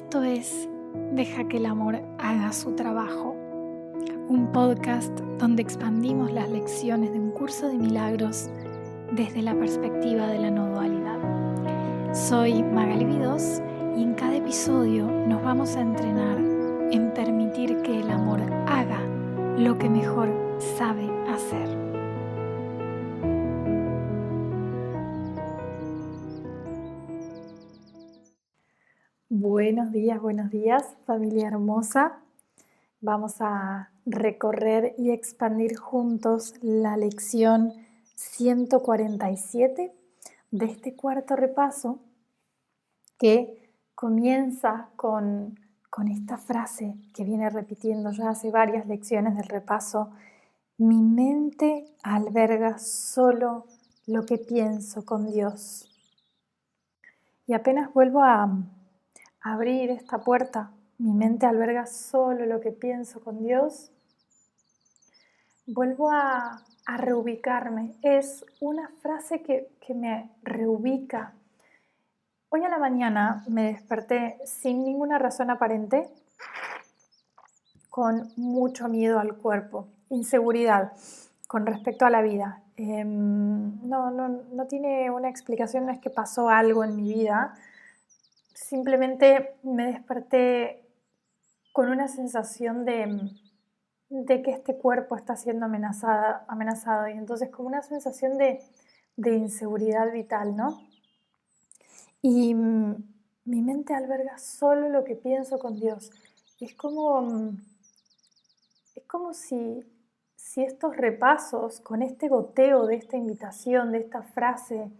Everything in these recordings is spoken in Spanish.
Esto es Deja que el amor haga su trabajo, un podcast donde expandimos las lecciones de un curso de milagros desde la perspectiva de la no dualidad. Soy Magali Vidós y en cada episodio nos vamos a entrenar en permitir que el amor haga lo que mejor sabe hacer. Buenos días, familia hermosa. Vamos a recorrer y expandir juntos la lección 147 de este cuarto repaso que comienza con esta frase que viene repitiendo ya hace varias lecciones del repaso: mi mente alberga solo lo que pienso con Dios. Y apenas vuelvo a abrir esta puerta, mi mente alberga solo lo que pienso con Dios, vuelvo a reubicarme. Es una frase que me reubica. Hoy a la mañana me desperté sin ninguna razón aparente, con mucho miedo al cuerpo, inseguridad con respecto a la vida. No tiene una explicación, no es que pasó algo en mi vida. Simplemente me desperté con una sensación de que este cuerpo está siendo amenazado, y entonces como una sensación de inseguridad vital, ¿no? Y mi mente alberga solo lo que pienso con Dios. Y es como si estos repasos, con este goteo de esta invitación, de esta frase,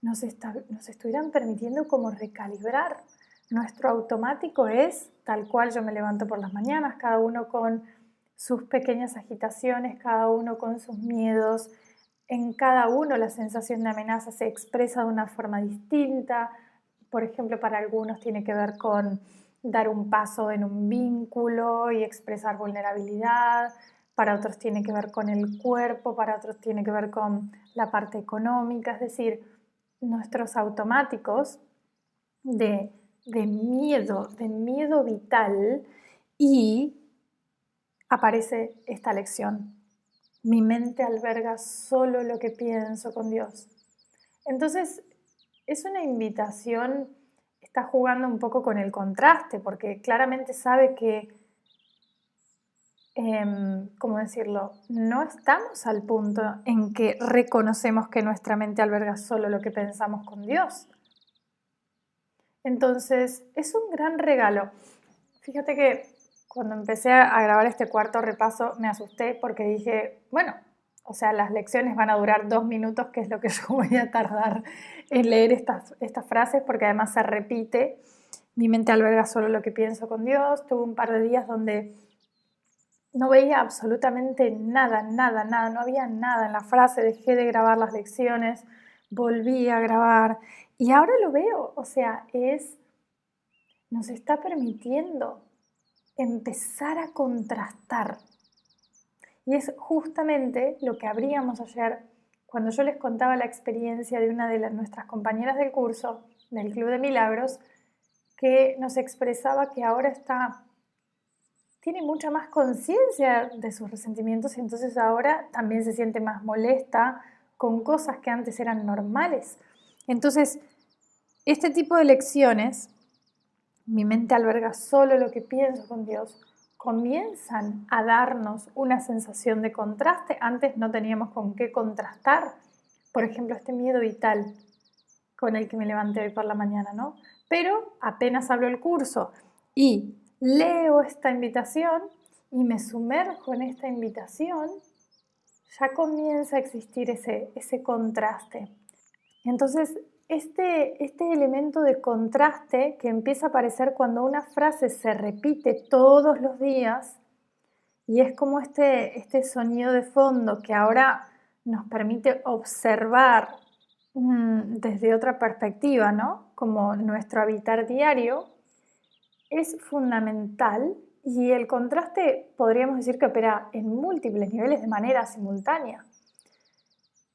nos estuvieran permitiendo como recalibrar. Nuestro automático es tal cual yo me levanto por las mañanas, cada uno con sus pequeñas agitaciones, cada uno con sus miedos. En cada uno la sensación de amenaza se expresa de una forma distinta. Por ejemplo, para algunos tiene que ver con dar un paso en un vínculo y expresar vulnerabilidad. Para otros tiene que ver con el cuerpo, para otros tiene que ver con la parte económica. Es decir, nuestros automáticos de miedo vital, y aparece esta lección: mi mente alberga solo lo que pienso con Dios. Entonces es una invitación, está jugando un poco con el contraste, porque claramente sabe que, ¿cómo decirlo? No estamos al punto en que reconocemos que nuestra mente alberga solo lo que pensamos con Dios. Entonces, es un gran regalo. Fíjate que cuando empecé a grabar este cuarto repaso me asusté porque dije, bueno, o sea, las lecciones van a durar 2 minutos, que es lo que yo voy a tardar en leer estas frases, porque además se repite. Mi mente alberga solo lo que pienso con Dios. Tuve un par de días donde no veía absolutamente nada, no había nada en la frase. Dejé de grabar las lecciones, volví a grabar y ahora lo veo. O sea, nos está permitiendo empezar a contrastar. Y es justamente lo que abríamos ayer cuando yo les contaba la experiencia de una de nuestras compañeras del curso, del Club de Milagros, que nos expresaba que ahora tiene mucha más conciencia de sus resentimientos, y entonces ahora también se siente más molesta con cosas que antes eran normales. Entonces, este tipo de lecciones, mi mente alberga solo lo que pienso con Dios, comienzan a darnos una sensación de contraste. Antes no teníamos con qué contrastar. Por ejemplo, este miedo vital con el que me levanté hoy por la mañana, ¿no? Pero apenas hablo el curso y leo esta invitación y me sumerjo en esta invitación, ya comienza a existir ese contraste. Entonces, este elemento de contraste que empieza a aparecer cuando una frase se repite todos los días, y es como este sonido de fondo que ahora nos permite observar desde otra perspectiva, ¿no? Como nuestro habitar diario, es fundamental. Y el contraste podríamos decir que opera en múltiples niveles de manera simultánea.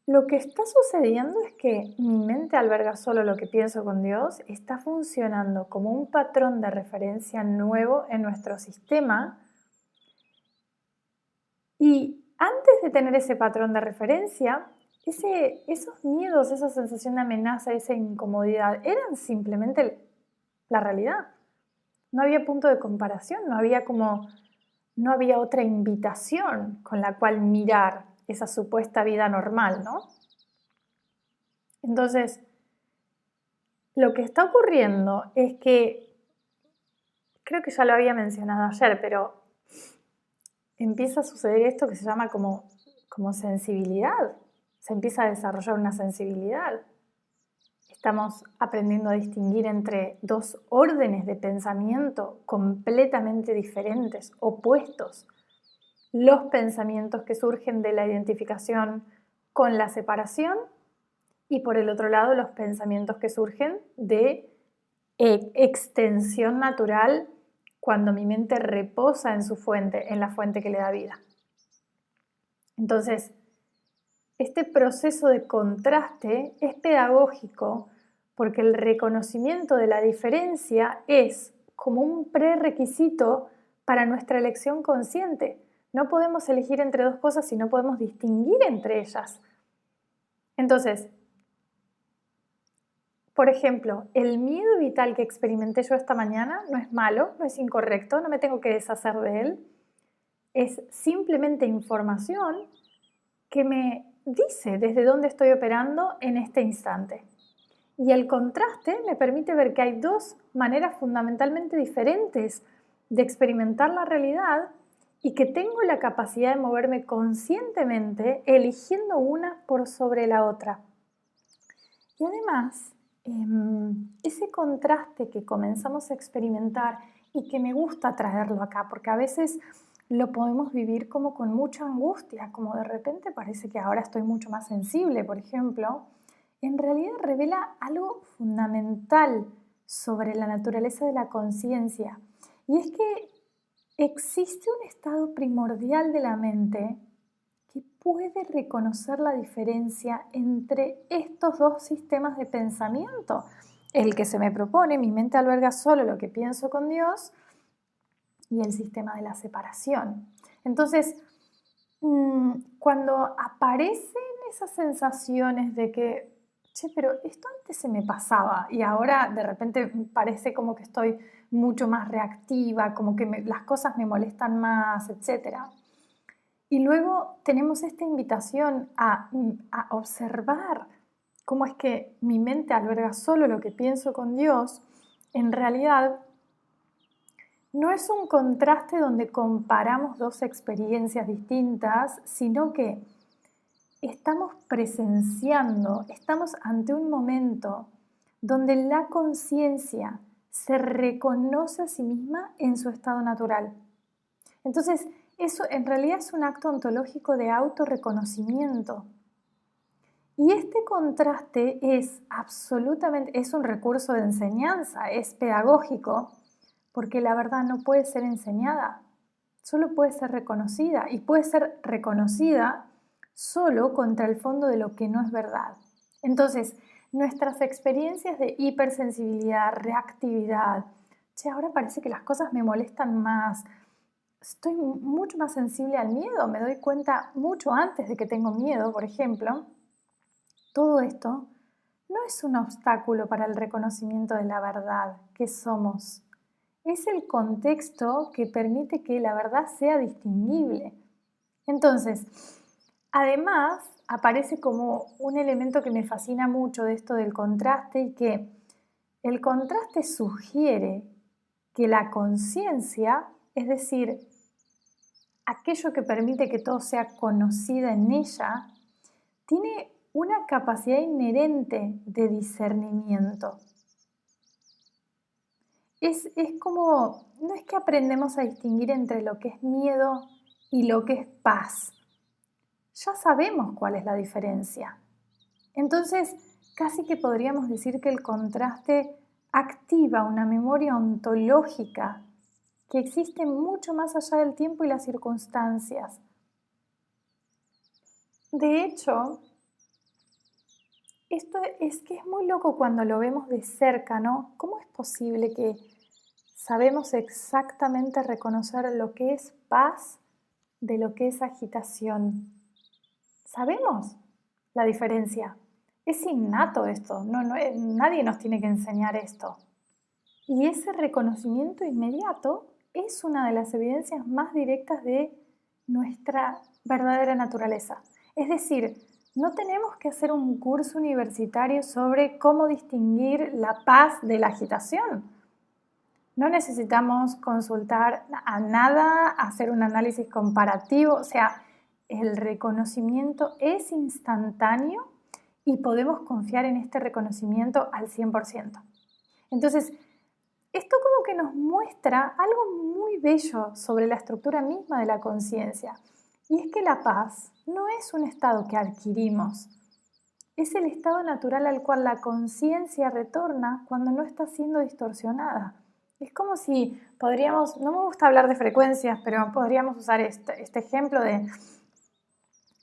Lo que está sucediendo es que mi mente alberga solo lo que pienso con Dios, está funcionando como un patrón de referencia nuevo en nuestro sistema. Y antes de tener ese patrón de referencia, esos miedos, esa sensación de amenaza, esa incomodidad, eran simplemente la realidad. No había punto de comparación, no había otra invitación con la cual mirar esa supuesta vida normal, ¿no? Entonces, lo que está ocurriendo es que, creo que ya lo había mencionado ayer, pero empieza a suceder esto que se llama como sensibilidad. Se empieza a desarrollar una sensibilidad. Estamos aprendiendo a distinguir entre dos órdenes de pensamiento completamente diferentes, opuestos. Los pensamientos que surgen de la identificación con la separación y por el otro lado los pensamientos que surgen de extensión natural cuando mi mente reposa en su fuente, en la fuente que le da vida. Entonces, este proceso de contraste es pedagógico porque el reconocimiento de la diferencia es como un prerequisito para nuestra elección consciente. No podemos elegir entre dos cosas si no podemos distinguir entre ellas. Entonces, por ejemplo, el miedo vital que experimenté yo esta mañana no es malo, no es incorrecto, no me tengo que deshacer de él. Es simplemente información que me dice desde dónde estoy operando en este instante. Y el contraste me permite ver que hay dos maneras fundamentalmente diferentes de experimentar la realidad y que tengo la capacidad de moverme conscientemente eligiendo una por sobre la otra. Y además, ese contraste que comenzamos a experimentar y que me gusta traerlo acá, porque a veces lo podemos vivir como con mucha angustia, como de repente parece que ahora estoy mucho más sensible, por ejemplo, en realidad revela algo fundamental sobre la naturaleza de la conciencia. Y es que existe un estado primordial de la mente que puede reconocer la diferencia entre estos dos sistemas de pensamiento. El que se me propone, mi mente alberga solo lo que pienso con Dios, y el sistema de la separación. Entonces, cuando aparecen esas sensaciones de que, che, pero esto antes se me pasaba y ahora de repente parece como que estoy mucho más reactiva, como que las cosas me molestan más, etc. Y luego tenemos esta invitación a observar cómo es que mi mente alberga solo lo que pienso con Dios. En realidad, no es un contraste donde comparamos dos experiencias distintas, sino que estamos presenciando, estamos ante un momento donde la conciencia se reconoce a sí misma en su estado natural. Entonces, eso en realidad es un acto ontológico de autorreconocimiento. Y este contraste es un recurso de enseñanza, es pedagógico, porque la verdad no puede ser enseñada, solo puede ser reconocida y puede ser reconocida solo contra el fondo de lo que no es verdad. Entonces, nuestras experiencias de hipersensibilidad, reactividad, ahora parece que las cosas me molestan más, estoy mucho más sensible al miedo, me doy cuenta mucho antes de que tengo miedo, por ejemplo. Todo esto no es un obstáculo para el reconocimiento de la verdad que somos. Es el contexto que permite que la verdad sea distinguible. Entonces, además, aparece como un elemento que me fascina mucho de esto del contraste y que el contraste sugiere que la conciencia, es decir, aquello que permite que todo sea conocido en ella, tiene una capacidad inherente de discernimiento. Es como, no es que aprendemos a distinguir entre lo que es miedo y lo que es paz. Ya sabemos cuál es la diferencia. Entonces, casi que podríamos decir que el contraste activa una memoria ontológica que existe mucho más allá del tiempo y las circunstancias. De hecho, esto es que es muy loco cuando lo vemos de cerca, ¿no? ¿Cómo es posible que sabemos exactamente reconocer lo que es paz de lo que es agitación? Sabemos la diferencia. Es innato esto, nadie nos tiene que enseñar esto. Y ese reconocimiento inmediato es una de las evidencias más directas de nuestra verdadera naturaleza. Es decir, no tenemos que hacer un curso universitario sobre cómo distinguir la paz de la agitación. No necesitamos consultar a nada, hacer un análisis comparativo, o sea, el reconocimiento es instantáneo y podemos confiar en este reconocimiento al 100%. Entonces, esto como que nos muestra algo muy bello sobre la estructura misma de la conciencia, y es que la paz no es un estado que adquirimos, es el estado natural al cual la conciencia retorna cuando no está siendo distorsionada. Es como si podríamos, no me gusta hablar de frecuencias, pero podríamos usar este ejemplo de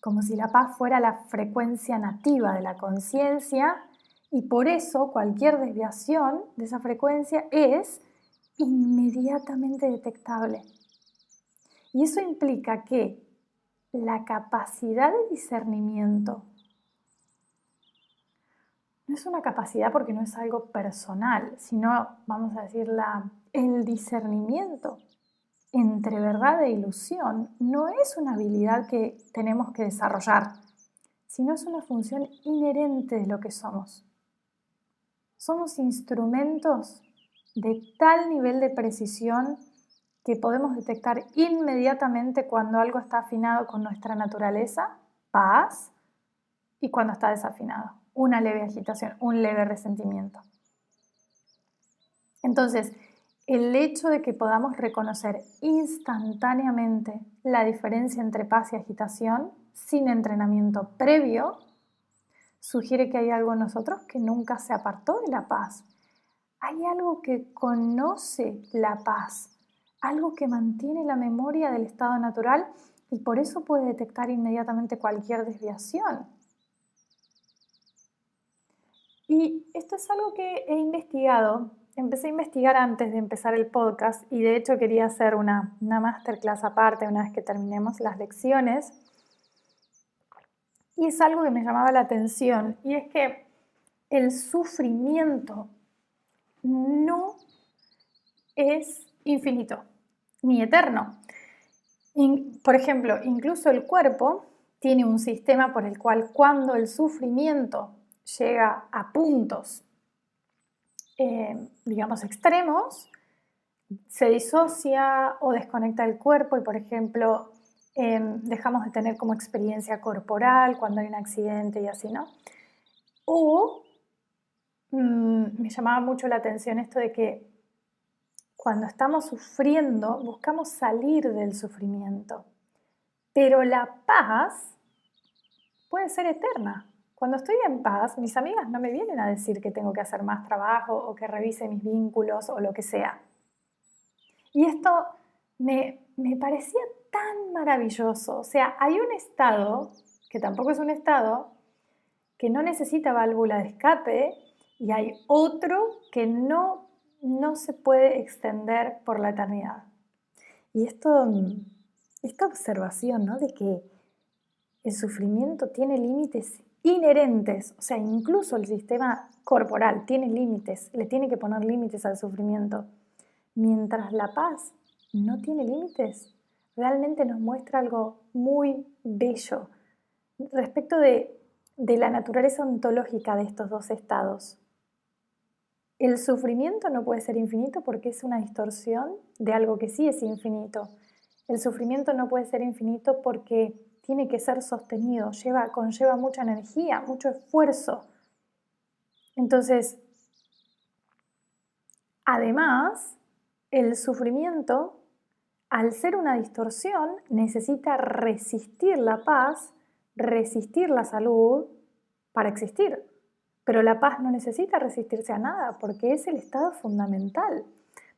como si la paz fuera la frecuencia nativa de la conciencia y por eso cualquier desviación de esa frecuencia es inmediatamente detectable. Y eso implica que la capacidad de discernimiento no es una capacidad porque no es algo personal, sino, vamos a decir, el discernimiento entre verdad e ilusión no es una habilidad que tenemos que desarrollar, sino es una función inherente de lo que somos. Somos instrumentos de tal nivel de precisión que podemos detectar inmediatamente cuando algo está afinado con nuestra naturaleza, paz, y cuando está desafinado, una leve agitación, un leve resentimiento. Entonces, el hecho de que podamos reconocer instantáneamente la diferencia entre paz y agitación sin entrenamiento previo sugiere que hay algo en nosotros que nunca se apartó de la paz. Hay algo que conoce la paz, algo que mantiene la memoria del estado natural y por eso puede detectar inmediatamente cualquier desviación. Y esto es algo que he investigado. Empecé a investigar antes de empezar el podcast y de hecho quería hacer una masterclass aparte una vez que terminemos las lecciones. Y es algo que me llamaba la atención y es que el sufrimiento no es infinito ni eterno. Por ejemplo, incluso el cuerpo tiene un sistema por el cual cuando el sufrimiento llega a puntos, digamos, extremos, se disocia o desconecta el cuerpo y, por ejemplo, dejamos de tener como experiencia corporal cuando hay un accidente y así, ¿no? O me llamaba mucho la atención esto de que cuando estamos sufriendo buscamos salir del sufrimiento, pero la paz puede ser eterna. Cuando estoy en paz, mis amigas no me vienen a decir que tengo que hacer más trabajo o que revise mis vínculos o lo que sea. Y esto me parecía tan maravilloso. O sea, hay un estado, que tampoco es un estado, que no necesita válvula de escape y hay otro que no se puede extender por la eternidad. Y esta observación, ¿no?, de que el sufrimiento tiene límites inherentes, o sea, incluso el sistema corporal tiene límites, le tiene que poner límites al sufrimiento, mientras la paz no tiene límites, realmente nos muestra algo muy bello respecto de la naturaleza ontológica de estos dos estados. El sufrimiento no puede ser infinito porque es una distorsión de algo que sí es infinito. El sufrimiento no puede ser infinito porque tiene que ser sostenido, conlleva mucha energía, mucho esfuerzo. Entonces, además, el sufrimiento, al ser una distorsión, necesita resistir la paz, resistir la salud para existir. Pero la paz no necesita resistirse a nada porque es el estado fundamental.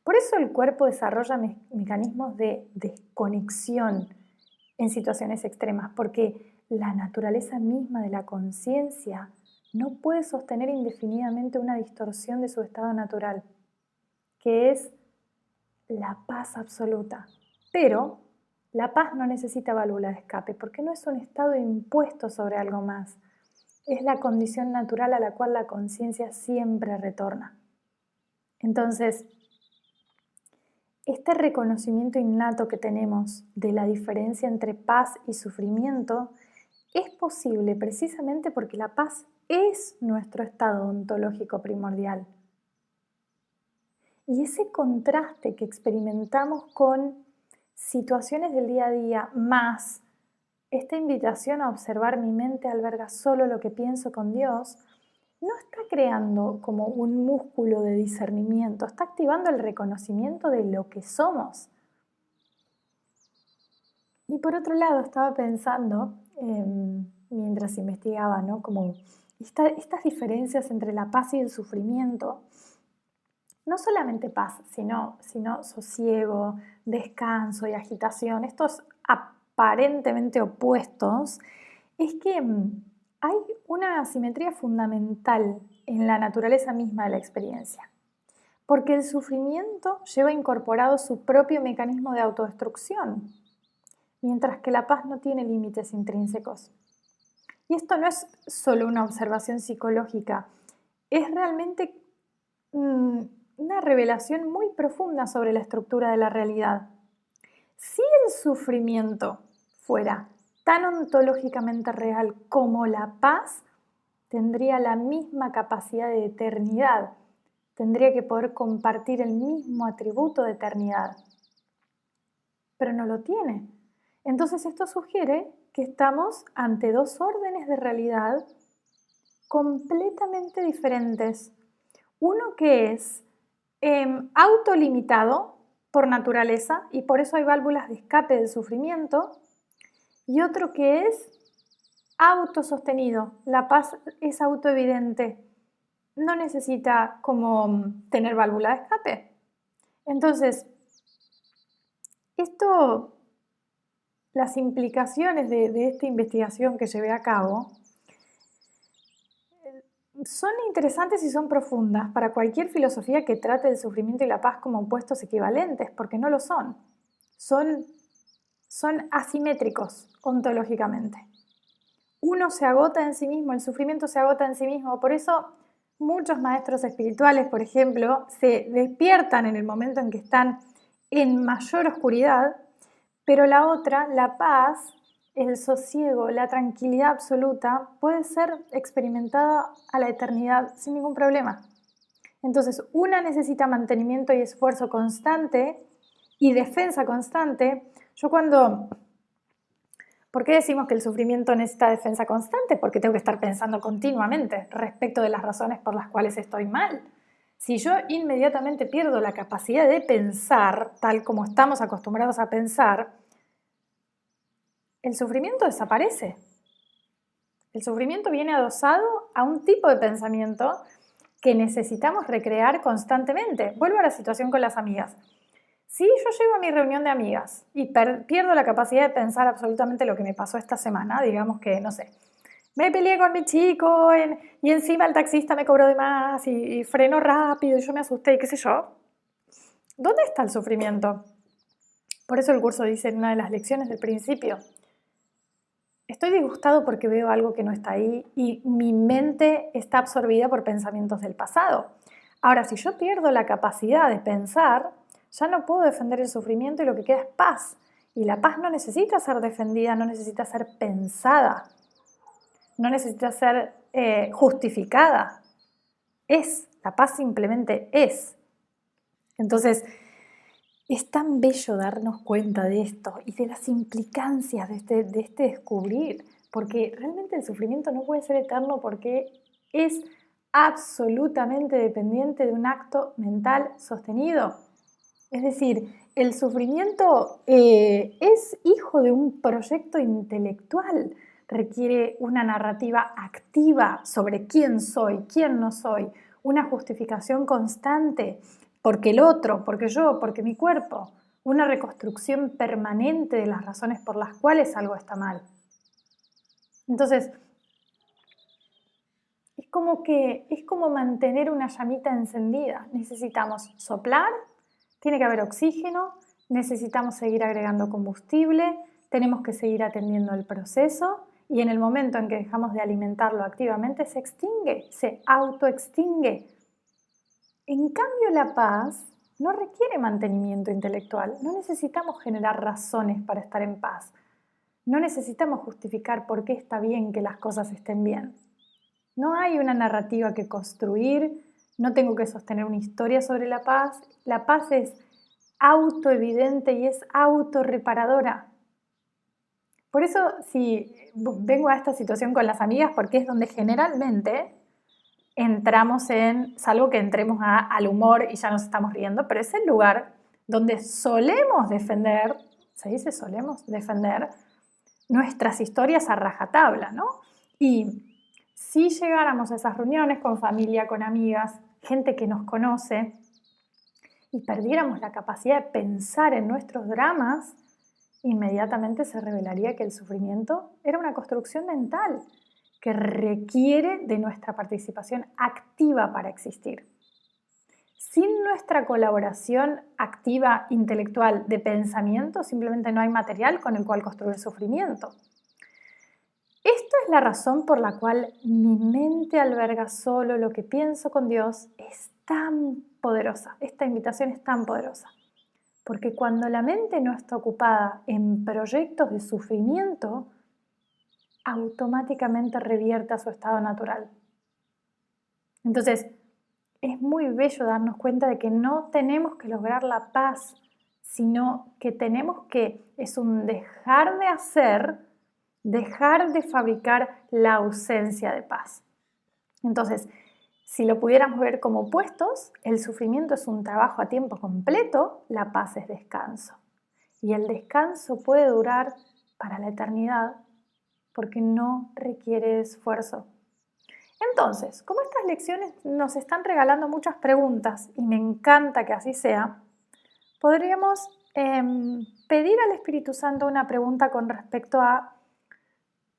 Por eso el cuerpo desarrolla mecanismos de desconexión en situaciones extremas, porque la naturaleza misma de la conciencia no puede sostener indefinidamente una distorsión de su estado natural, que es la paz absoluta. Pero la paz no necesita válvula de escape, porque no es un estado impuesto sobre algo más. Es la condición natural a la cual la conciencia siempre retorna. Entonces, este reconocimiento innato que tenemos de la diferencia entre paz y sufrimiento es posible precisamente porque la paz es nuestro estado ontológico primordial. Y ese contraste que experimentamos con situaciones del día a día, más esta invitación a observar mi mente alberga solo lo que pienso con Dios, no está creando como un músculo de discernimiento, está activando el reconocimiento de lo que somos. Y por otro lado, estaba pensando, mientras investigaba, ¿no? Como estas diferencias entre la paz y el sufrimiento, no solamente paz, sino sosiego, descanso y agitación, estos aparentemente opuestos, es que hay una asimetría fundamental en la naturaleza misma de la experiencia, porque el sufrimiento lleva incorporado su propio mecanismo de autodestrucción, mientras que la paz no tiene límites intrínsecos. Y esto no es solo una observación psicológica, es realmente una revelación muy profunda sobre la estructura de la realidad. Si el sufrimiento fuera tan ontológicamente real como la paz, tendría la misma capacidad de eternidad, tendría que poder compartir el mismo atributo de eternidad, pero no lo tiene. Entonces esto sugiere que estamos ante dos órdenes de realidad completamente diferentes. Uno que es autolimitado por naturaleza y por eso hay válvulas de escape del sufrimiento, y otro que es autosostenido. La paz es autoevidente, no necesita como tener válvula de escape. Entonces, las implicaciones de esta investigación que llevé a cabo son interesantes y son profundas para cualquier filosofía que trate el sufrimiento y la paz como opuestos equivalentes, porque no lo son. Son asimétricos ontológicamente. Uno se agota en sí mismo, el sufrimiento se agota en sí mismo. Por eso muchos maestros espirituales, por ejemplo, se despiertan en el momento en que están en mayor oscuridad, pero la otra, la paz, el sosiego, la tranquilidad absoluta, puede ser experimentada a la eternidad sin ningún problema. Entonces, una necesita mantenimiento y esfuerzo constante y defensa constante. ¿Por qué decimos que el sufrimiento necesita defensa constante? Porque tengo que estar pensando continuamente respecto de las razones por las cuales estoy mal. Si yo inmediatamente pierdo la capacidad de pensar, tal como estamos acostumbrados a pensar, el sufrimiento desaparece. El sufrimiento viene adosado a un tipo de pensamiento que necesitamos recrear constantemente. Vuelvo a la situación con las amigas. Si yo llego a mi reunión de amigas y pierdo la capacidad de pensar absolutamente lo que me pasó esta semana, digamos que, no sé, me peleé con mi chico y encima el taxista me cobró de más y frenó rápido y yo me asusté y qué sé yo, ¿dónde está el sufrimiento? Por eso el curso dice en una de las lecciones del principio, estoy disgustado porque veo algo que no está ahí y mi mente está absorbida por pensamientos del pasado. Ahora, si yo pierdo la capacidad de pensar, ya no puedo defender el sufrimiento y lo que queda es paz. Y la paz no necesita ser defendida, no necesita ser pensada, no necesita ser justificada. La paz simplemente es. Entonces, es tan bello darnos cuenta de esto y de las implicancias de este descubrir, porque realmente el sufrimiento no puede ser eterno porque es absolutamente dependiente de un acto mental sostenido. Es decir, el sufrimiento es hijo de un proyecto intelectual, requiere una narrativa activa sobre quién soy, quién no soy, una justificación constante, porque el otro, porque yo, porque mi cuerpo, una reconstrucción permanente de las razones por las cuales algo está mal. Entonces, es es como mantener una llamita encendida. Necesitamos soplar, tiene que haber oxígeno, necesitamos seguir agregando combustible, tenemos que seguir atendiendo el proceso y en el momento en que dejamos de alimentarlo activamente se extingue, se autoextingue. En cambio, la paz no requiere mantenimiento intelectual, no necesitamos generar razones para estar en paz, no necesitamos justificar por qué está bien que las cosas estén bien. No hay una narrativa que construir, no tengo que sostener una historia sobre la paz es autoevidente y es autorreparadora. Por eso, si vengo a esta situación con las amigas, porque es donde generalmente entramos salvo que entremos al humor y ya nos estamos riendo, pero es el lugar donde solemos defender, se dice solemos defender, nuestras historias a rajatabla, ¿no? Y si llegáramos a esas reuniones con familia, con amigas, gente que nos conoce, y perdiéramos la capacidad de pensar en nuestros dramas, inmediatamente se revelaría que el sufrimiento era una construcción mental que requiere de nuestra participación activa para existir. Sin nuestra colaboración activa intelectual de pensamiento, simplemente no hay material con el cual construir sufrimiento. Esta es la razón por la cual mi mente alberga solo lo que pienso con Dios es tan poderosa. Esta invitación es tan poderosa. Porque cuando la mente no está ocupada en proyectos de sufrimiento, automáticamente revierte a su estado natural. Entonces, es muy bello darnos cuenta de que no tenemos que lograr la paz, sino que es un dejar de hacer, dejar de fabricar la ausencia de paz. Entonces, si lo pudiéramos ver como opuestos, el sufrimiento es un trabajo a tiempo completo, la paz es descanso. Y el descanso puede durar para la eternidad porque no requiere esfuerzo. Entonces, como estas lecciones nos están regalando muchas preguntas y me encanta que así sea, podríamos pedir al Espíritu Santo una pregunta con respecto a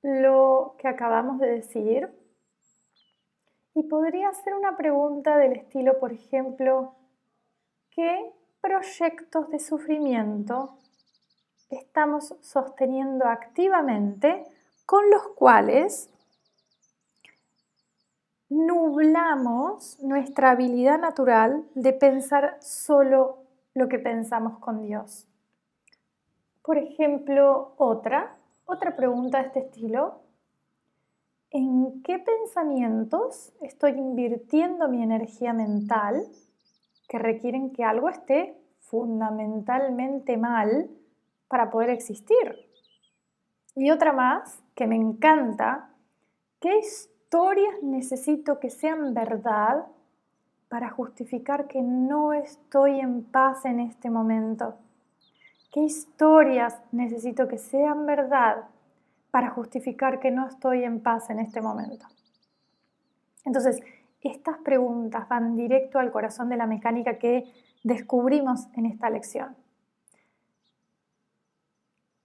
lo que acabamos de decir. Y podría ser una pregunta del estilo, por ejemplo, ¿qué proyectos de sufrimiento estamos sosteniendo activamente con los cuales nublamos nuestra habilidad natural de pensar solo lo que pensamos con Dios? Por ejemplo, otra pregunta de este estilo: ¿en qué pensamientos estoy invirtiendo mi energía mental que requieren que algo esté fundamentalmente mal para poder existir? Y otra más que me encanta: ¿qué historias necesito que sean verdad para justificar que no estoy en paz en este momento? ¿Qué historias necesito que sean verdad para justificar que no estoy en paz en este momento? Entonces, estas preguntas van directo al corazón de la mecánica que descubrimos en esta lección.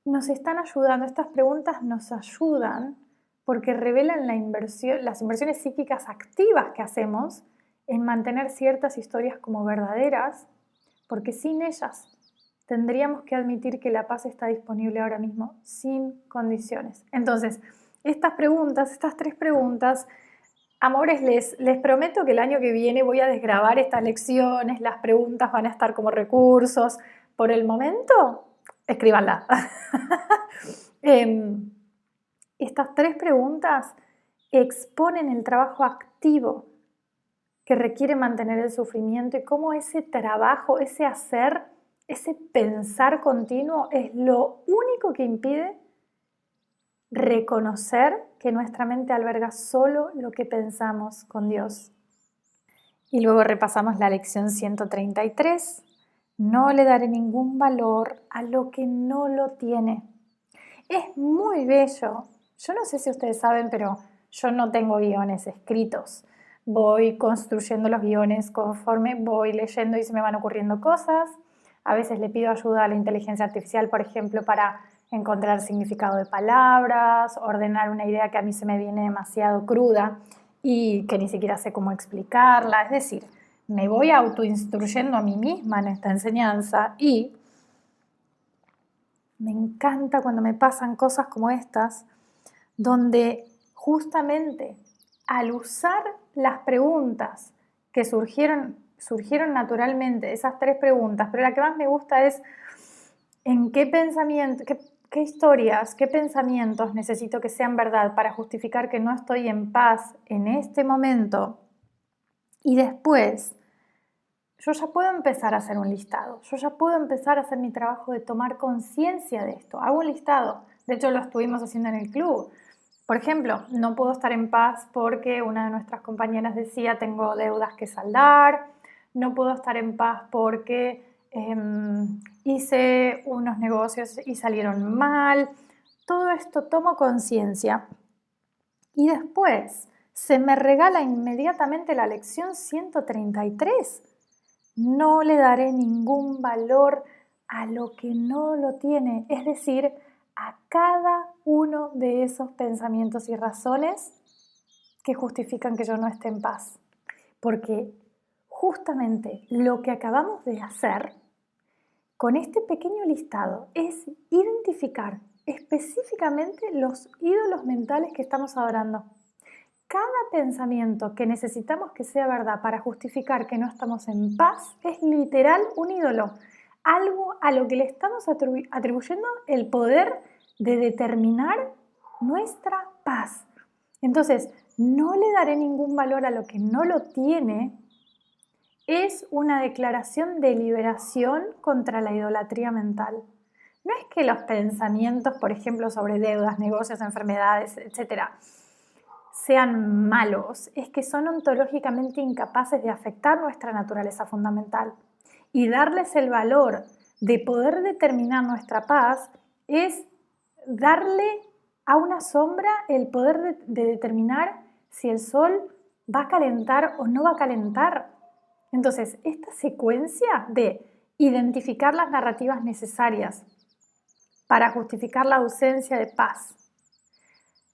Nos están ayudando, estas preguntas nos ayudan porque revelan las inversiones psíquicas activas que hacemos en mantener ciertas historias como verdaderas, porque sin ellas tendríamos que admitir que la paz está disponible ahora mismo sin condiciones. Entonces, estas tres preguntas, amores, les prometo que el año que viene voy a desgravar estas lecciones, las preguntas van a estar como recursos. Por el momento, escríbanlas. Estas tres preguntas exponen el trabajo activo que requiere mantener el sufrimiento y cómo ese trabajo, ese hacer, ese pensar continuo es lo único que impide reconocer que nuestra mente alberga solo lo que pensamos con Dios. Y luego repasamos la lección 133. No le daré ningún valor a lo que no lo tiene. Es muy bello. Yo no sé si ustedes saben, pero yo no tengo guiones escritos. Voy construyendo los guiones conforme voy leyendo y se me van ocurriendo cosas. A veces le pido ayuda a la inteligencia artificial, por ejemplo, para encontrar significado de palabras, ordenar una idea que a mí se me viene demasiado cruda y que ni siquiera sé cómo explicarla. Es decir, me voy autoinstruyendo a mí misma en esta enseñanza y me encanta cuando me pasan cosas como estas, donde justamente al usar las preguntas que surgieron naturalmente, esas 3 preguntas, pero la que más me gusta es en qué pensamiento, qué historias, qué pensamientos necesito que sean verdad para justificar que no estoy en paz en este momento. Y después, yo ya puedo empezar a hacer un listado, yo ya puedo empezar a hacer mi trabajo de tomar conciencia de esto. Hago un listado, de hecho lo estuvimos haciendo en el club. Por ejemplo, no puedo estar en paz porque una de nuestras compañeras decía tengo deudas que saldar, no puedo estar en paz porque hice unos negocios y salieron mal. Todo esto tomo conciencia y después se me regala inmediatamente la lección 133. No le daré ningún valor a lo que no lo tiene, es decir, a cada uno de esos pensamientos y razones que justifican que yo no esté en paz. Porque justamente lo que acabamos de hacer con este pequeño listado es identificar específicamente los ídolos mentales que estamos adorando. Cada pensamiento que necesitamos que sea verdad para justificar que no estamos en paz es literal un ídolo, algo a lo que le estamos atribuyendo el poder de determinar nuestra paz. Entonces, no le daré ningún valor a lo que no lo tiene, es una declaración de liberación contra la idolatría mental. No es que los pensamientos, por ejemplo, sobre deudas, negocios, enfermedades, etcétera, sean malos, es que son ontológicamente incapaces de afectar nuestra naturaleza fundamental. Y darles el valor de poder determinar nuestra paz es darle a una sombra el poder de determinar si el sol va a calentar o no va a calentar. Entonces, esta secuencia de identificar las narrativas necesarias para justificar la ausencia de paz,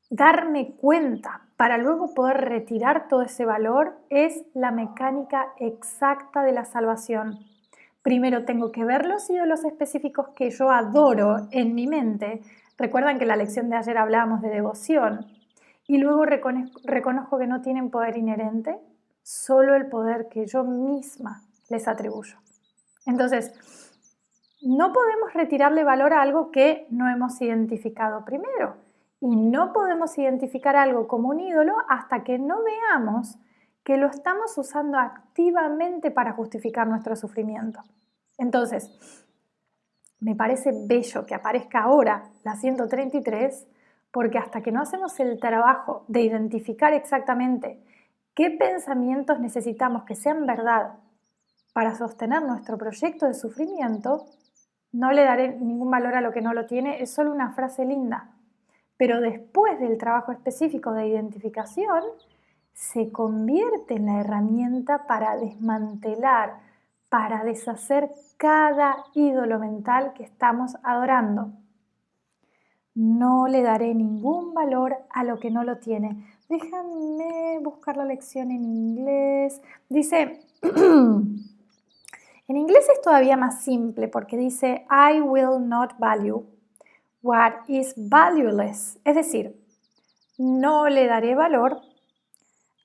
darme cuenta para luego poder retirar todo ese valor es la mecánica exacta de la salvación. Primero tengo que ver los ídolos específicos que yo adoro en mi mente. Recuerdan que en la lección de ayer hablábamos de devoción. Y luego reconozco que no tienen poder inherente, solo el poder que yo misma les atribuyo. Entonces, no podemos retirarle valor a algo que no hemos identificado primero. Y no podemos identificar algo como un ídolo hasta que no veamos que lo estamos usando activamente para justificar nuestro sufrimiento. Entonces, me parece bello que aparezca ahora la 133, porque hasta que no hacemos el trabajo de identificar exactamente qué pensamientos necesitamos que sean verdad para sostener nuestro proyecto de sufrimiento, no le daré ningún valor a lo que no lo tiene, es solo una frase linda. Pero después del trabajo específico de identificación, se convierte en la herramienta para desmantelar, para deshacer cada ídolo mental que estamos adorando. No le daré ningún valor a lo que no lo tiene. Déjame buscar la lección en inglés. Dice, en inglés es todavía más simple porque dice, I will not value what is valueless. Es decir, no le daré valor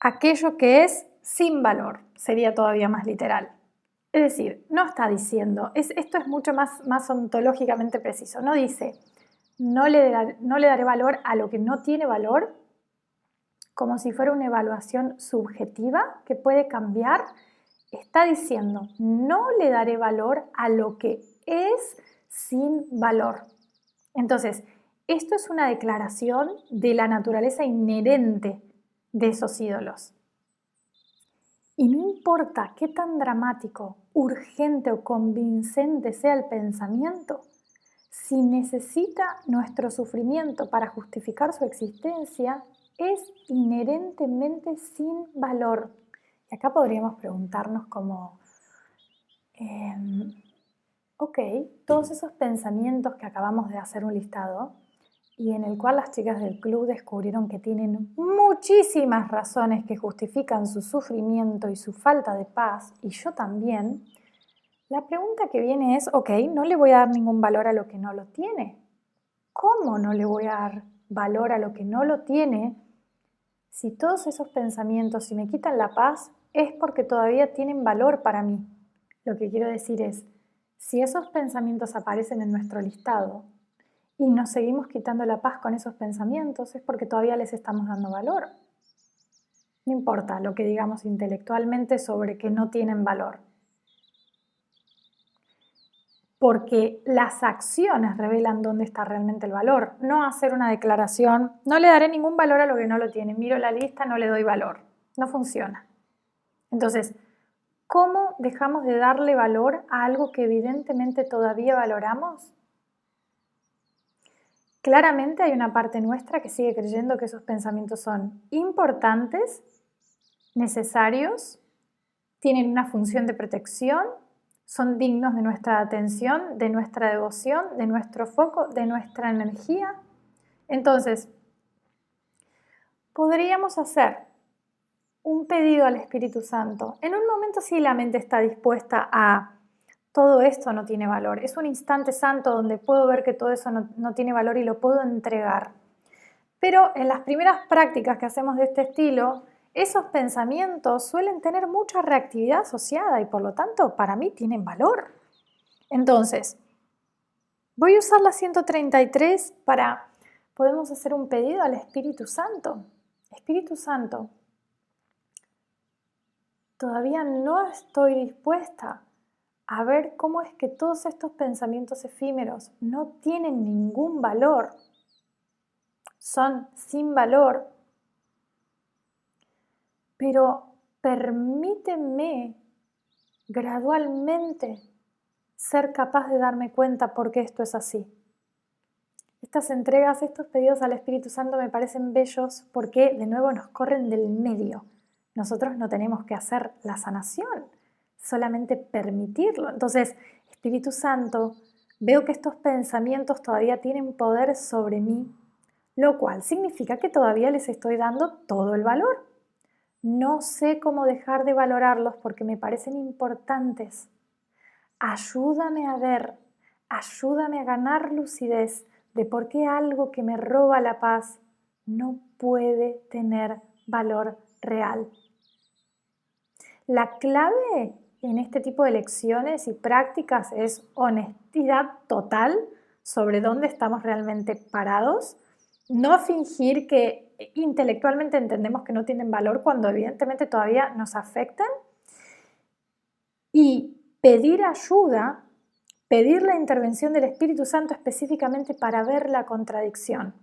a aquello que es sin valor. Sería todavía más literal. Es decir, no está diciendo, esto es mucho más ontológicamente preciso. No dice, no le daré valor a lo que no tiene valor, como si fuera una evaluación subjetiva que puede cambiar. Está diciendo, no le daré valor a lo que es sin valor. Entonces, esto es una declaración de la naturaleza inherente de esos ídolos. Y no importa qué tan dramático, urgente o convincente sea el pensamiento, si necesita nuestro sufrimiento para justificar su existencia, es inherentemente sin valor. Y acá podríamos preguntarnos como, ok, todos esos pensamientos que acabamos de hacer un listado, y en el cual las chicas del club descubrieron que tienen muchísimas razones que justifican su sufrimiento y su falta de paz, y yo también, la pregunta que viene es, ok, no le voy a dar ningún valor a lo que no lo tiene. ¿Cómo no le voy a dar valor a lo que no lo tiene si todos esos pensamientos, si me quitan la paz, es porque todavía tienen valor para mí? Lo que quiero decir es, si esos pensamientos aparecen en nuestro listado y nos seguimos quitando la paz con esos pensamientos, es porque todavía les estamos dando valor. No importa lo que digamos intelectualmente sobre que no tienen valor. Porque las acciones revelan dónde está realmente el valor. No hacer una declaración, no le daré ningún valor a lo que no lo tiene. Miro la lista, no le doy valor. No funciona. Entonces, ¿cómo dejamos de darle valor a algo que evidentemente todavía valoramos? Claramente hay una parte nuestra que sigue creyendo que esos pensamientos son importantes, necesarios, tienen una función de protección, son dignos de nuestra atención, de nuestra devoción, de nuestro foco, de nuestra energía. Entonces, podríamos hacer un pedido al Espíritu Santo. En un momento sí la mente está dispuesta a todo esto no tiene valor. Es un instante santo donde puedo ver que todo eso no tiene valor y lo puedo entregar. Pero en las primeras prácticas que hacemos de este estilo, esos pensamientos suelen tener mucha reactividad asociada y por lo tanto para mí tienen valor. Entonces, voy a usar la 133 para, podemos hacer un pedido al Espíritu Santo. Espíritu Santo, todavía no estoy dispuesta a ver cómo es que todos estos pensamientos efímeros no tienen ningún valor, son sin valor, pero permíteme gradualmente ser capaz de darme cuenta por qué esto es así. Estas entregas, estos pedidos al Espíritu Santo me parecen bellos porque de nuevo nos corren del medio. Nosotros no tenemos que hacer la sanación, solamente permitirlo. Entonces, Espíritu Santo, veo que estos pensamientos todavía tienen poder sobre mí, lo cual significa que todavía les estoy dando todo el valor. No sé cómo dejar de valorarlos porque me parecen importantes. Ayúdame a ver, ayúdame a ganar lucidez de por qué algo que me roba la paz no puede tener valor real. La clave en este tipo de lecciones y prácticas es honestidad total sobre dónde estamos realmente parados, no fingir que intelectualmente entendemos que no tienen valor cuando evidentemente todavía nos afectan, y pedir ayuda, pedir la intervención del Espíritu Santo específicamente para ver la contradicción.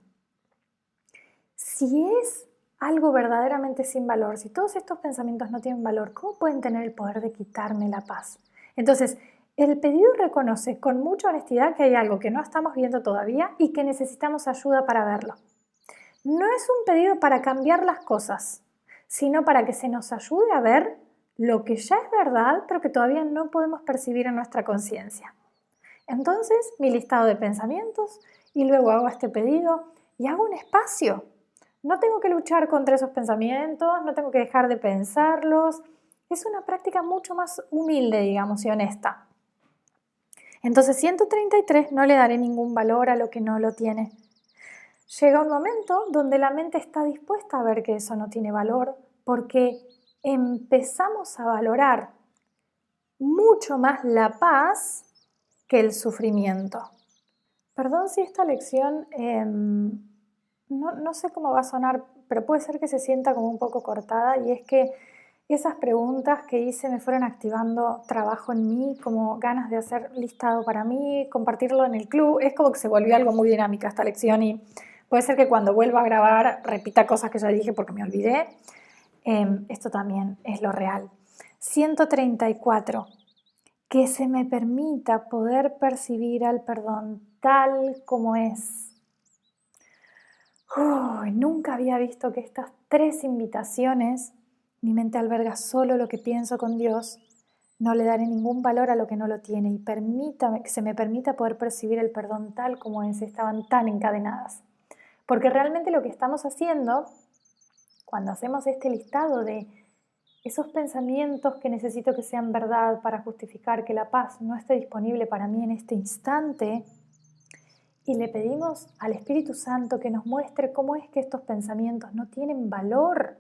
Si es algo verdaderamente sin valor, si todos estos pensamientos no tienen valor, ¿cómo pueden tener el poder de quitarme la paz? Entonces, el pedido reconoce con mucha honestidad que hay algo que no estamos viendo todavía y que necesitamos ayuda para verlo. No es un pedido para cambiar las cosas, sino para que se nos ayude a ver lo que ya es verdad, pero que todavía no podemos percibir en nuestra conciencia. Entonces, mi listado de pensamientos y luego hago este pedido y hago un espacio. No tengo que luchar contra esos pensamientos, no tengo que dejar de pensarlos. Es una práctica mucho más humilde, digamos, y honesta. Entonces, 133, no le daré ningún valor a lo que no lo tiene. Llega un momento donde la mente está dispuesta a ver que eso no tiene valor, porque empezamos a valorar mucho más la paz que el sufrimiento. Perdón si esta lección no sé cómo va a sonar, pero puede ser que se sienta como un poco cortada, y es que esas preguntas que hice me fueron activando trabajo en mí, como ganas de hacer listado para mí, compartirlo en el club. Es como que se volvió algo muy dinámica esta lección y puede ser que cuando vuelva a grabar repita cosas que ya dije porque me olvidé. Esto también es lo real. 134. Que se me permita poder percibir al perdón tal como es. Nunca había visto que estas 3 invitaciones, mi mente alberga solo lo que pienso con Dios, no le daré ningún valor a lo que no lo tiene, y que se me permita poder percibir el perdón tal como es, estaban tan encadenadas. Porque realmente lo que estamos haciendo, cuando hacemos este listado de esos pensamientos que necesito que sean verdad para justificar que la paz no esté disponible para mí en este instante, y le pedimos al Espíritu Santo que nos muestre cómo es que estos pensamientos no tienen valor,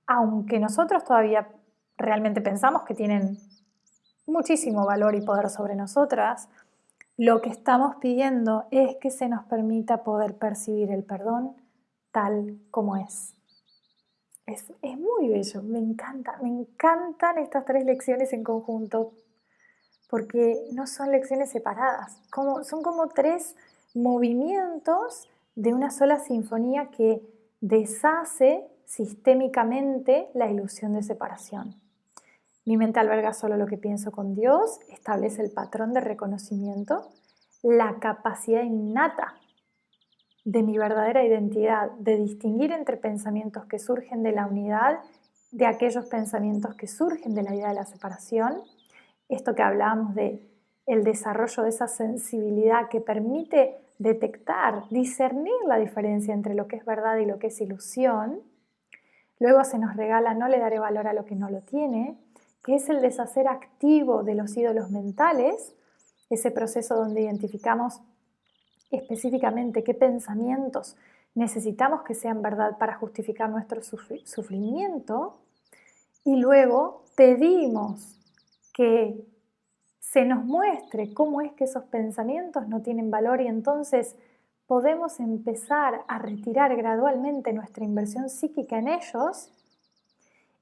aunque nosotros todavía realmente pensamos que tienen muchísimo valor y poder sobre nosotras, lo que estamos pidiendo es que se nos permita poder percibir el perdón tal como es. Es muy bello, me encantan estas 3 lecciones en conjunto, porque no son lecciones separadas, son como 3 movimientos de una sola sinfonía que deshace sistémicamente la ilusión de separación. Mi mente alberga solo lo que pienso con Dios, establece el patrón de reconocimiento, la capacidad innata de mi verdadera identidad, de distinguir entre pensamientos que surgen de la unidad, de aquellos pensamientos que surgen de la idea de la separación. Esto que hablábamos de el desarrollo de esa sensibilidad que permite detectar, discernir la diferencia entre lo que es verdad y lo que es ilusión. Luego se nos regala no le daré valor a lo que no lo tiene, que es el deshacer activo de los ídolos mentales, ese proceso donde identificamos específicamente qué pensamientos necesitamos que sean verdad para justificar nuestro sufrimiento, y luego pedimos que se nos muestre cómo es que esos pensamientos no tienen valor, y entonces podemos empezar a retirar gradualmente nuestra inversión psíquica en ellos.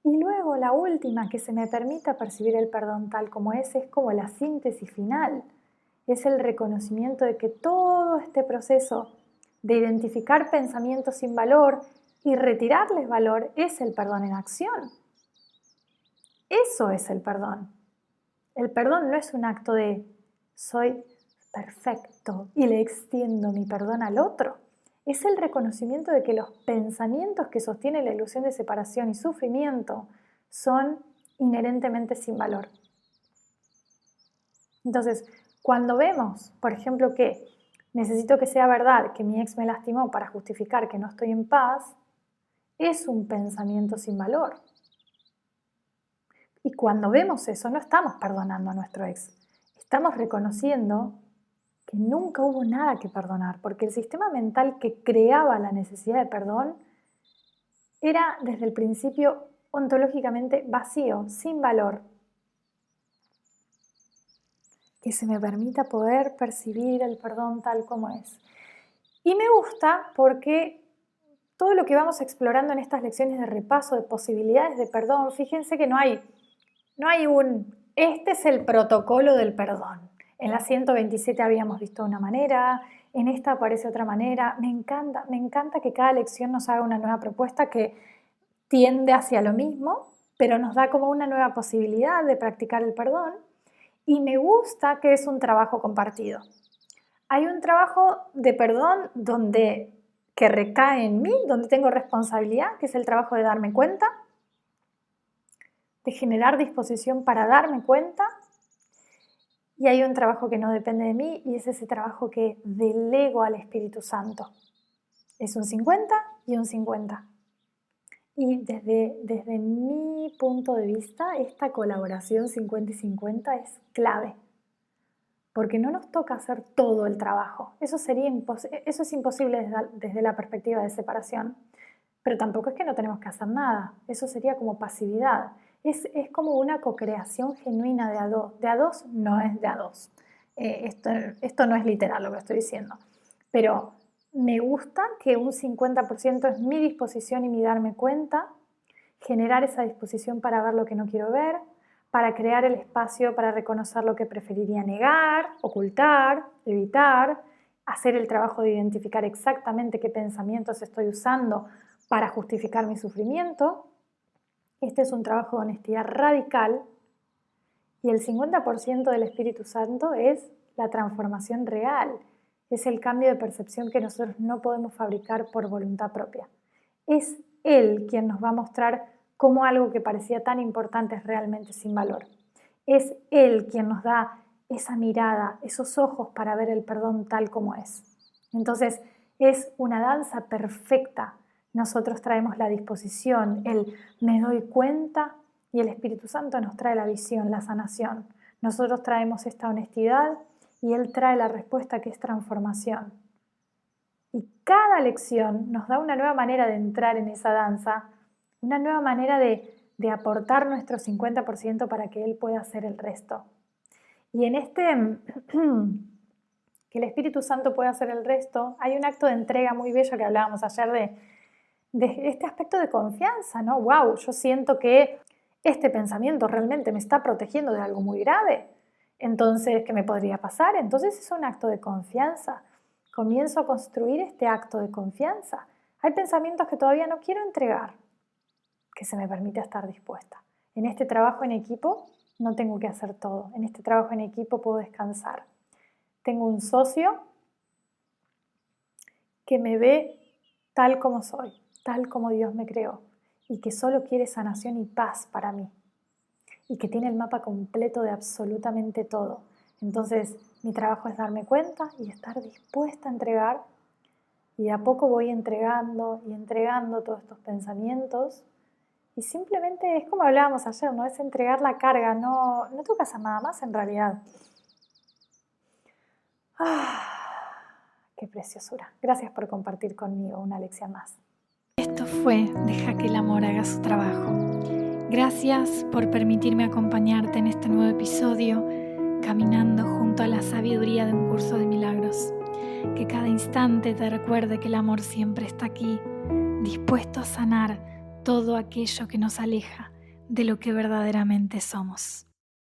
Y luego la última, que se me permita percibir el perdón tal como es como la síntesis final. Es el reconocimiento de que todo este proceso de identificar pensamientos sin valor y retirarles valor es el perdón en acción. Eso es el perdón. El perdón no es un acto de soy perfecto y le extiendo mi perdón al otro. Es el reconocimiento de que los pensamientos que sostienen la ilusión de separación y sufrimiento son inherentemente sin valor. Entonces, cuando vemos, por ejemplo, que necesito que sea verdad que mi ex me lastimó para justificar que no estoy en paz, es un pensamiento sin valor. Y cuando vemos eso, no estamos perdonando a nuestro ex, estamos reconociendo que nunca hubo nada que perdonar, porque el sistema mental que creaba la necesidad de perdón era desde el principio ontológicamente vacío, sin valor. Que se me permita poder percibir el perdón tal como es. Y me gusta porque todo lo que vamos explorando en estas lecciones de repaso de posibilidades de perdón, fíjense que no hay este es el protocolo del perdón. En la 127 habíamos visto una manera, en esta aparece otra manera. Me encanta que cada lección nos haga una nueva propuesta que tiende hacia lo mismo, pero nos da como una nueva posibilidad de practicar el perdón. Y me gusta que es un trabajo compartido. Hay un trabajo de perdón que recae en mí, donde tengo responsabilidad, que es el trabajo de darme cuenta, de generar disposición para darme cuenta. Y hay un trabajo que no depende de mí, y es ese trabajo que delego al Espíritu Santo. Es un 50 y un 50. Y desde mi punto de vista, esta colaboración 50 y 50 es clave, porque no nos toca hacer todo el trabajo. Eso es imposible desde la perspectiva de separación, pero tampoco es que no tenemos que hacer nada. Eso sería como pasividad. Es como una cocreación genuina de a dos. De a dos no es de a dos. Esto no es literal lo que estoy diciendo, pero me gusta que un 50% es mi disposición y mi darme cuenta, generar esa disposición para ver lo que no quiero ver, para crear el espacio para reconocer lo que preferiría negar, ocultar, evitar, hacer el trabajo de identificar exactamente qué pensamientos estoy usando para justificar mi sufrimiento. Este es un trabajo de honestidad radical, y el 50% del Espíritu Santo es la transformación real. Es el cambio de percepción que nosotros no podemos fabricar por voluntad propia. Es Él quien nos va a mostrar cómo algo que parecía tan importante es realmente sin valor. Es Él quien nos da esa mirada, esos ojos para ver el perdón tal como es. Entonces es una danza perfecta. Nosotros traemos la disposición, el me doy cuenta, y el Espíritu Santo nos trae la visión, la sanación. Nosotros traemos esta honestidad y Él trae la respuesta, que es transformación. Y cada lección nos da una nueva manera de entrar en esa danza, una nueva manera de aportar nuestro 50% para que Él pueda hacer el resto. Y en que el Espíritu Santo pueda hacer el resto, hay un acto de entrega muy bello que hablábamos ayer de este aspecto de confianza, ¿no? ¡Wow! Yo siento que este pensamiento realmente me está protegiendo de algo muy grave. Entonces, ¿qué me podría pasar? Entonces es un acto de confianza. Comienzo a construir este acto de confianza. Hay pensamientos que todavía no quiero entregar, que se me permite estar dispuesta. En este trabajo en equipo no tengo que hacer todo. En este trabajo en equipo puedo descansar. Tengo un socio que me ve tal como soy, tal como Dios me creó, y que solo quiere sanación y paz para mí, y que tiene el mapa completo de absolutamente todo. Entonces, mi trabajo es darme cuenta y estar dispuesta a entregar, y de a poco voy entregando y entregando todos estos pensamientos, y simplemente es como hablábamos ayer, ¿no? Es entregar la carga, no tengo que hacer nada más en realidad. ¡Qué preciosura! Gracias por compartir conmigo una lección más. Esto fue Deja que el amor haga su trabajo. Gracias por permitirme acompañarte en este nuevo episodio, caminando junto a la sabiduría de un curso de milagros. Que cada instante te recuerde que el amor siempre está aquí, dispuesto a sanar todo aquello que nos aleja de lo que verdaderamente somos.